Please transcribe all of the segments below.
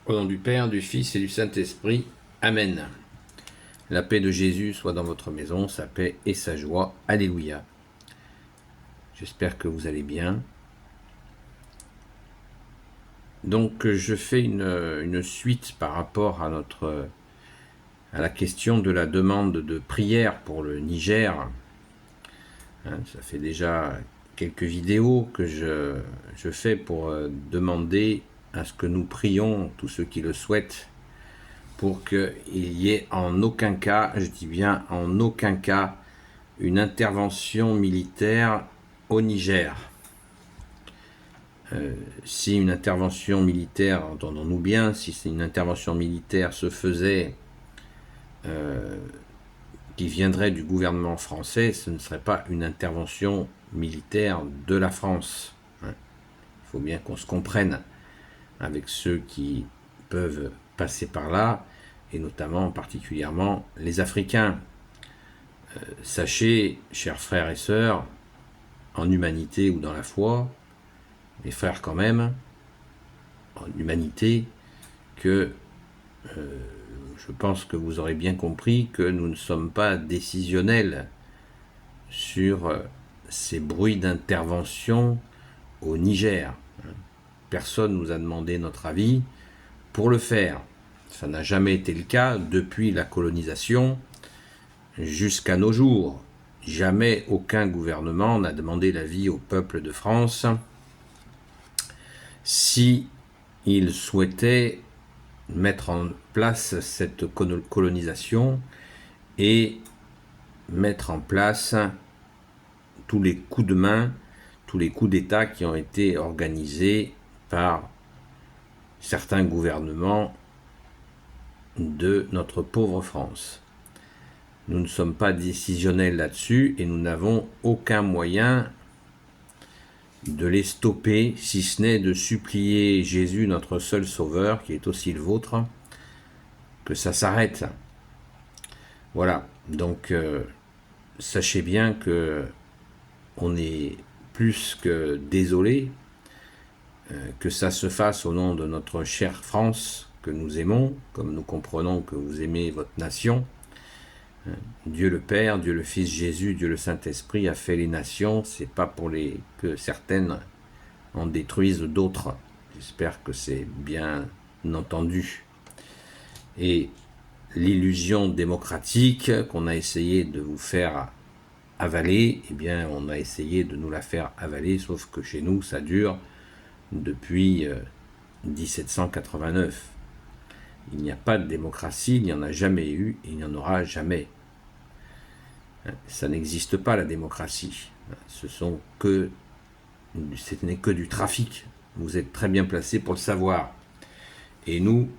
Au nom du Père, du Fils et du Saint-Esprit. Amen. La paix de Jésus soit dans votre maison, sa paix et sa joie. Alléluia. J'espère que vous allez bien. Donc je fais une suite par rapport à la question de la demande de prière pour le Niger. Ça fait déjà quelques vidéos que je fais pour demander à ce que nous prions, tous ceux qui le souhaitent, pour qu'il n'y ait en aucun cas, je dis bien en aucun cas, une intervention militaire au Niger. Si une intervention militaire, entendons-nous bien, si une intervention militaire se faisait qui viendrait du gouvernement français, ce ne serait pas une intervention militaire de la France. Il faut bien qu'on se comprenne avec ceux qui peuvent passer par là, et notamment particulièrement les Africains. Sachez, chers frères et sœurs, en humanité ou dans la foi, mes frères quand même, en humanité, que je pense que vous aurez bien compris que nous ne sommes pas décisionnels sur ces bruits d'intervention au Niger. Personne ne nous a demandé notre avis pour le faire. Ça n'a jamais été le cas depuis la colonisation jusqu'à nos jours. Jamais aucun gouvernement n'a demandé l'avis au peuple de France si il souhaitait mettre en place cette colonisation et mettre en place tous les coups de main, tous les coups d'État qui ont été organisés par certains gouvernements de notre pauvre France. Nous ne sommes pas décisionnels là-dessus et nous n'avons aucun moyen de les stopper, si ce n'est de supplier Jésus, notre seul sauveur, qui est aussi le vôtre, que ça s'arrête. Voilà, donc sachez bien que on est plus que désolé que ça se fasse au nom de notre chère France, que nous aimons, comme nous comprenons que vous aimez votre nation. Dieu le Père, Dieu le Fils Jésus, Dieu le Saint-Esprit a fait les nations, c'est pas pour que certaines en détruisent d'autres. J'espère que c'est bien entendu. Et l'illusion démocratique qu'on a essayé de vous faire avaler, eh bien on a essayé de nous la faire avaler, sauf que chez nous ça dure depuis 1789. Il n'y a pas de démocratie, il n'y en a jamais eu, et il n'y en aura jamais. Ça n'existe pas la démocratie. Ce n'est que du trafic. Vous êtes très bien placés pour le savoir. Et nous,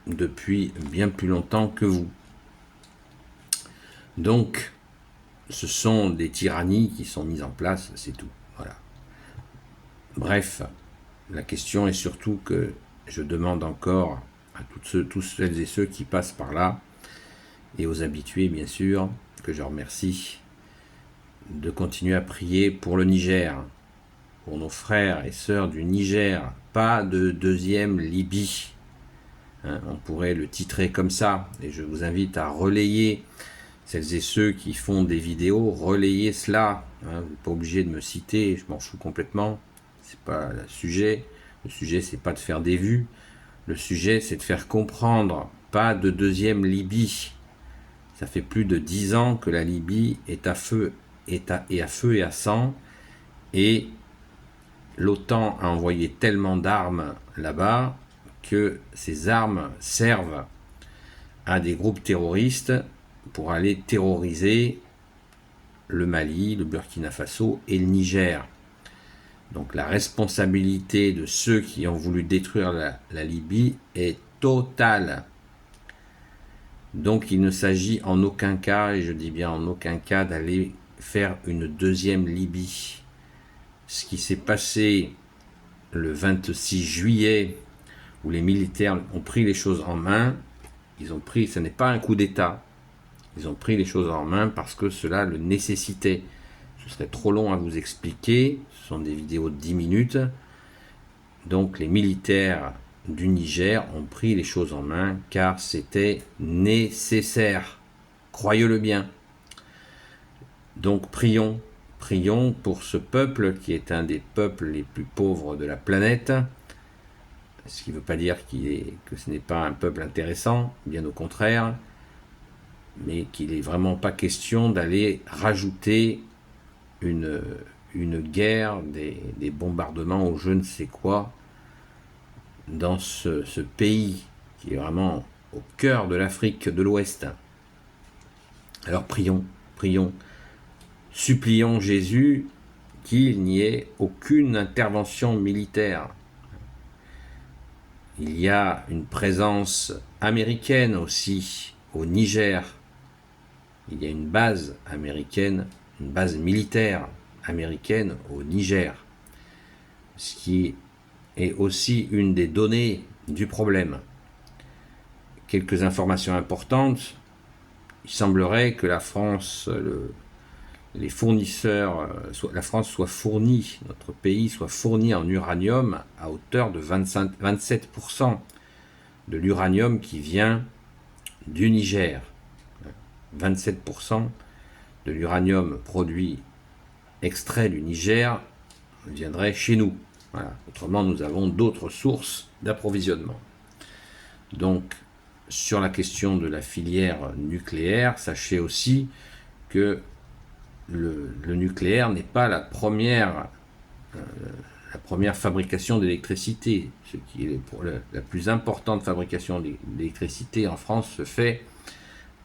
depuis bien plus longtemps que vous. Donc, ce sont des tyrannies qui sont mises en place, c'est tout. Voilà. Bref, la question est surtout que je demande encore à tous celles et ceux qui passent par là, et aux habitués bien sûr, que je remercie, de continuer à prier pour le Niger, pour nos frères et sœurs du Niger, pas de deuxième Libye. On pourrait le titrer comme ça, et je vous invite à relayer, celles et ceux qui font des vidéos, relayez cela. Vous n'êtes pas obligé de me citer, je m'en fous complètement, c'est pas le sujet. Le sujet, c'est pas de faire des vues. Le sujet, c'est de faire comprendre. Pas de deuxième Libye. Ça fait plus de 10 ans que la Libye est à feu et à sang. Et l'OTAN a envoyé tellement d'armes là-bas que ces armes servent à des groupes terroristes pour aller terroriser le Mali, le Burkina Faso et le Niger. Donc la responsabilité de ceux qui ont voulu détruire la Libye est totale. Donc il ne s'agit en aucun cas, et je dis bien en aucun cas, d'aller faire une deuxième Libye. Ce qui s'est passé le 26 juillet, où les militaires ont pris les choses en main, ce n'est pas un coup d'État, ils ont pris les choses en main parce que cela le nécessitait. Ce serait trop long à vous expliquer, ce sont des vidéos de 10 minutes. Donc les militaires du Niger ont pris les choses en main car c'était nécessaire. Croyez-le bien. Donc prions pour ce peuple qui est un des peuples les plus pauvres de la planète. Ce qui ne veut pas dire que ce n'est pas un peuple intéressant, bien au contraire, mais qu'il n'est vraiment pas question d'aller rajouter une guerre, des bombardements ou je ne sais quoi dans ce pays qui est vraiment au cœur de l'Afrique de l'Ouest. Alors prions, supplions Jésus qu'il n'y ait aucune intervention militaire. Il y a une présence américaine aussi au Niger. Il y a une base américaine, une base militaire américaine au Niger. Ce qui est aussi une des données du problème. Quelques informations importantes. Il semblerait que la France, les fournisseurs, la France soit fournie, notre pays soit fourni en uranium à hauteur de 27% de l'uranium qui vient du Niger. 27% de l'uranium produit extrait du Niger viendrait chez nous. Voilà. Autrement, nous avons d'autres sources d'approvisionnement. Donc, sur la question de la filière nucléaire, sachez aussi que le nucléaire n'est pas la première fabrication d'électricité. Ce qui est pour la plus importante fabrication d'électricité en France se fait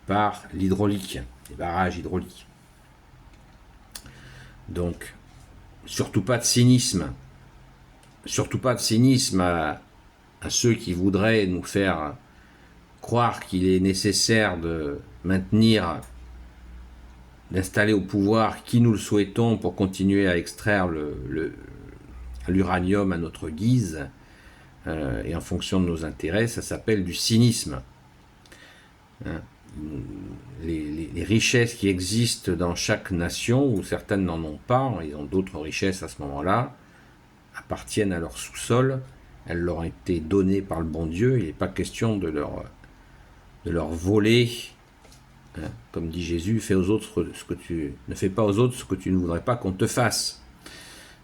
par l'hydraulique, les barrages hydrauliques. Donc, surtout pas de cynisme à ceux qui voudraient nous faire croire qu'il est nécessaire de d'installer au pouvoir qui nous le souhaitons pour continuer à extraire l'uranium à notre guise et en fonction de nos intérêts. Ça s'appelle du cynisme. Les richesses qui existent dans chaque nation, ou certaines n'en ont pas, ils ont d'autres richesses à ce moment-là, appartiennent à leur sous-sol, elles leur ont été données par le bon Dieu, il n'est pas question de leur voler, comme dit Jésus, ne fais pas aux autres ce que tu ne voudrais pas qu'on te fasse.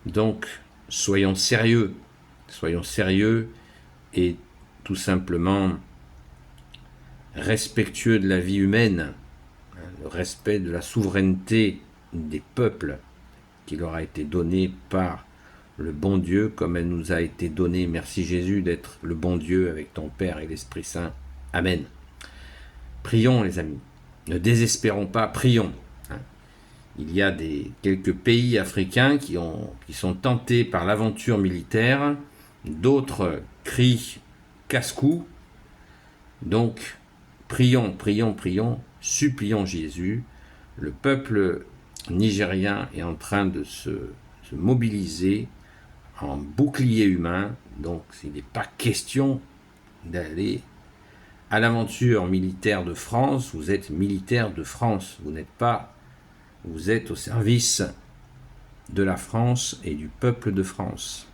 Donc, soyons sérieux et tout simplement respectueux de la vie humaine, le respect de la souveraineté des peuples qui leur a été donnée par le bon Dieu, comme elle nous a été donnée. Merci Jésus d'être le bon Dieu avec ton Père et l'Esprit Saint. Amen. Prions les amis, ne désespérons pas, prions. Il y a quelques pays africains qui sont tentés par l'aventure militaire, d'autres crient casse-cou. Donc, prions, supplions Jésus. Le peuple nigérien est en train de se mobiliser en bouclier humain. Donc, il n'est pas question d'aller à l'aventure militaire de France. Vous êtes militaire de France. Vous êtes au service de la France et du peuple de France.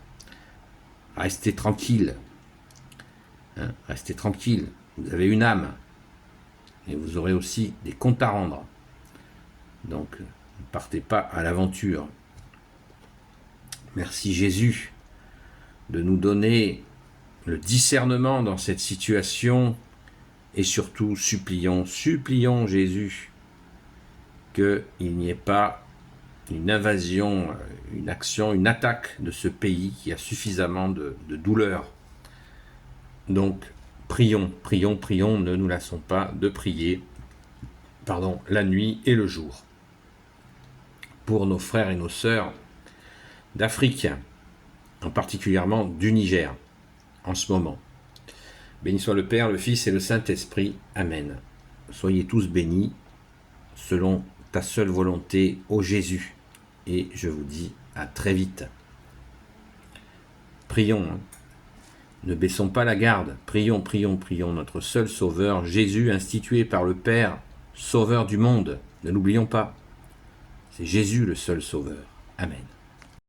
Restez tranquille. Restez tranquille. Vous avez une âme. Et vous aurez aussi des comptes à rendre. Donc, ne partez pas à l'aventure. Merci Jésus de nous donner le discernement dans cette situation et surtout supplions Jésus qu'il n'y ait pas une invasion, une action, une attaque de ce pays qui a suffisamment de douleur. Donc, prions, ne nous lassons pas de prier, la nuit et le jour, pour nos frères et nos sœurs d'Afrique, en particulièrement du Niger, en ce moment. Béni soit le Père, le Fils et le Saint-Esprit. Amen. Soyez tous bénis, selon ta seule volonté, ô Jésus. Et je vous dis à très vite. Prions, ne baissons pas la garde. Prions, notre seul Sauveur, Jésus, institué par le Père, Sauveur du monde. Ne l'oublions pas. C'est Jésus le seul Sauveur. Amen.